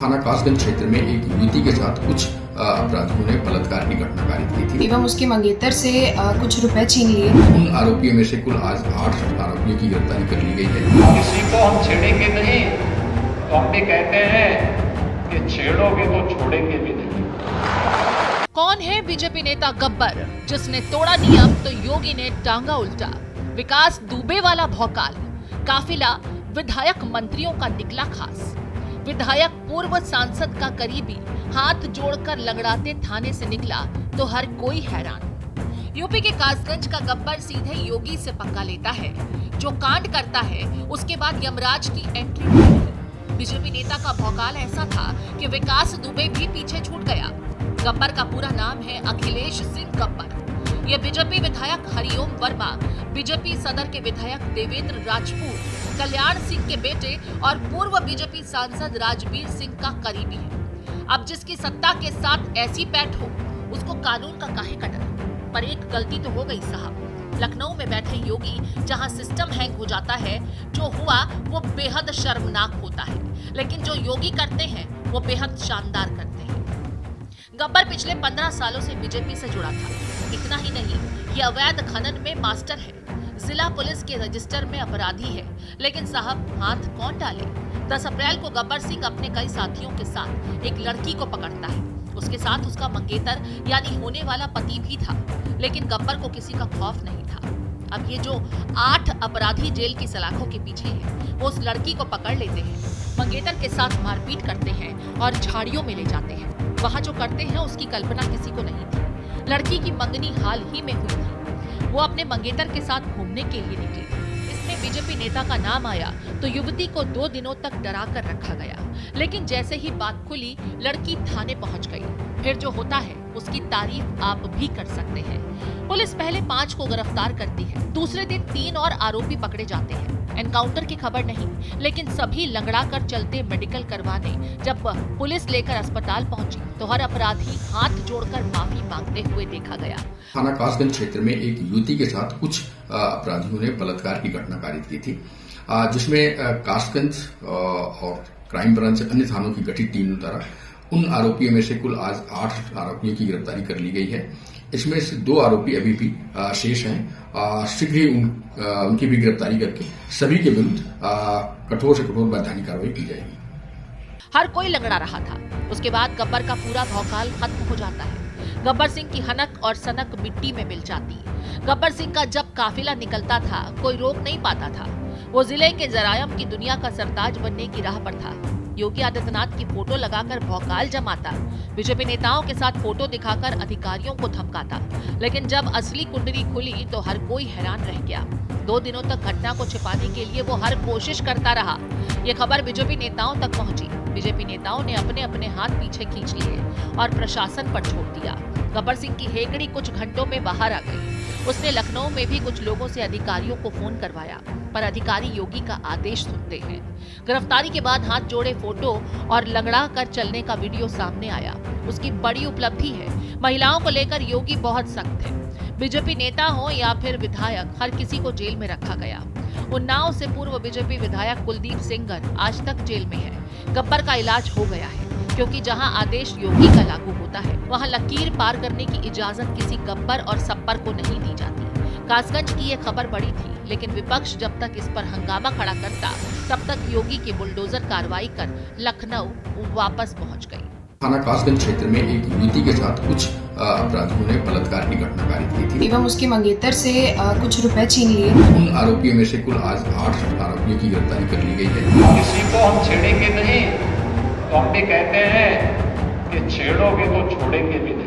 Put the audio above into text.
थाना कासगंज क्षेत्र में एक युवती के साथ कुछ अपराधियों ने बलात्कार की घटना कारित की थी एवं उसके मंगेतर से कुछ रुपए छीन लिए। उन आरोपियों में से कुल आज 8 आरोपियों की गिरफ्तारी कर ली गई है। किसी को हम छेड़ेंगे नहीं तो हम भी कहते हैं कि छेड़ोगे तो छोड़ेंगे भी नहीं। कौन है बीजेपी नेता गब्बर, जिसने तोड़ा नियम तो योगी ने टांगा उल्टा। विकास दुबे वाला भौकाल, काफिला विधायक मंत्रियों का निकला खास। विधायक पूर्व सांसद का करीबी हाथ जोड़कर लंगड़ाते थाने से निकला तो हर कोई हैरान। यूपी के कासगंज का गब्बर सीधे योगी से पंगा लेता है। जो कांड करता है उसके बाद यमराज की एंट्री होती है। बीजेपी नेता का भौकाल ऐसा था कि विकास दुबे भी पीछे छूट गया। गब्बर का पूरा नाम है अखिलेश सिंह गब्बर। ये बीजेपी विधायक हरिओम वर्मा, बीजेपी सदर के विधायक देवेंद्र राजपूत, कल्याण सिंह के बेटे और पूर्व बीजेपी सांसद राजवीर सिंह का करीबी है। अब जिसकी सत्ता के साथ ऐसी पैठ हो, उसको कानून का काहे का डर। पर एक गलती तो हो गई साहब। लखनऊ में बैठे योगी जहां सिस्टम हैंग हो जाता है, जो हुआ वो बेहद शर्मनाक होता है, लेकिन जो योगी करते हैं वो बेहद शानदार करते हैं। गब्बर पिछले 15 सालों से बीजेपी से जुड़ा था। इतना ही नहीं, ये अवैध खनन में मास्टर है, जिला पुलिस के रजिस्टर में अपराधी है। लेकिन साहब हाथ कौन डाले। 10 अप्रैल को गब्बर सिंह अपने कई साथियों के साथ एक लड़की को पकड़ता है। उसके साथ उसका मंगेतर यानी होने वाला पति भी था, लेकिन गब्बर को किसी का खौफ नहीं था। अब ये जो 8 अपराधी जेल की सलाखों के पीछे है, वो उस लड़की को पकड़ लेते हैं, मंगेतर के साथ मारपीट करते हैं और झाड़ियों में ले जाते हैं। वहाँ जो करते हैं उसकी कल्पना किसी को नहीं थी। लड़की की मंगनी हाल ही में हुई थी। वो अपने मंगेतर के साथ घूमने के लिए निकली। इसमें बीजेपी नेता का नाम आया तो युवती को 2 दिनों तक डरा कर रखा गया। लेकिन जैसे ही बात खुली, लड़की थाने पहुंच गई। फिर जो होता है उसकी तारीफ आप भी कर सकते हैं। पुलिस पहले 5 को गिरफ्तार करती है। दूसरे दिन 3 और आरोपी पकड़े जाते हैं। एनकाउंटर की खबर नहीं, लेकिन सभी लंगड़ा कर चलते मेडिकल करवाने जब पुलिस लेकर अस्पताल पहुंची तो हर अपराधी हाथ जोड़कर माफी मांगते हुए देखा गया। थाना कासगंज क्षेत्र में एक युवती के साथ कुछ अपराधियों ने बलात्कार की घटना कारित की थी, जिसमें कासगंज और क्राइम ब्रांच अन्य थानों की गठित टीम द्वारा उन आरोपियों में से कुल आज 8 आरोपियों की गिरफ्तारी कर ली गई है। इसमें से 2 आरोपी अभी भी शेष हैं। शीघ्र ही उनकी भी गिरफ्तारी करके सभी के विरुद्ध कठोर से कठोर वैधानिक कार्रवाई की जाएगी। हर कोई लंगड़ा रहा था। उसके बाद गब्बर का पूरा भौकाल खत्म हो जाता है। गब्बर सिंह की हनक और सनक मिट्टी में मिल जाती। गब्बर सिंह का जब काफिला निकलता था, कोई रोक नहीं पाता था। वो जिले के जरायम की दुनिया का सरताज बनने की राह पर था। योगी आदित्यनाथ की फोटो लगाकर भौकाल जमाता, बीजेपी नेताओं के साथ फोटो दिखाकर अधिकारियों को धमकाता। लेकिन जब असली कुंडली खुली तो हर कोई हैरान रह गया। 2 दिनों तक घटना को छिपाने के लिए वो हर कोशिश करता रहा। ये खबर बीजेपी नेताओं तक पहुंची। बीजेपी नेताओं ने अपने अपने हाथ पीछे खींच लिए और प्रशासन पर छोड़ दिया। गब्बर सिंह की हेकड़ी कुछ घंटों में बाहर आ गई। उसने लखनऊ में भी कुछ लोगों से अधिकारियों को फोन करवाया, पर अधिकारी योगी का आदेश सुनते हैं। गिरफ्तारी के बाद हाथ जोड़े फोटो और लंगड़ा कर चलने का वीडियो सामने आया। उसकी बड़ी उपलब्धि है। महिलाओं को लेकर योगी बहुत सख्त है। बीजेपी नेता हो या फिर विधायक, हर किसी को जेल में रखा गया। उन्नाव से पूर्व बीजेपी विधायक कुलदीप सेंगर आज तक जेल में है। गब्बर का इलाज हो गया है, क्योंकि जहां आदेश योगी का लागू होता है, वहां लकीर पार करने की इजाजत किसी गब्बर और सब्बर को नहीं दी जाती। कासगंज की ये खबर बड़ी थी, लेकिन विपक्ष जब तक इस पर हंगामा खड़ा करता, तब तक योगी की बुलडोजर कार्रवाई कर लखनऊ वापस पहुंच गई। थाना कासगंज क्षेत्र में एक युवती के साथ कुछ अपराधियों ने बलात्कार की घटना कारित की थी एवं उसके मंगेतर से कुछ रुपए छीन लिए। उन आरोपियों में से कुल आज 8 आरोपियों की गिरफ्तारी कर ली गई है। किसी को हम छेड़ेंगे नहीं तो हम भी कहते हैं कि छेड़ोगे तो छोड़ेंगे भी नहीं।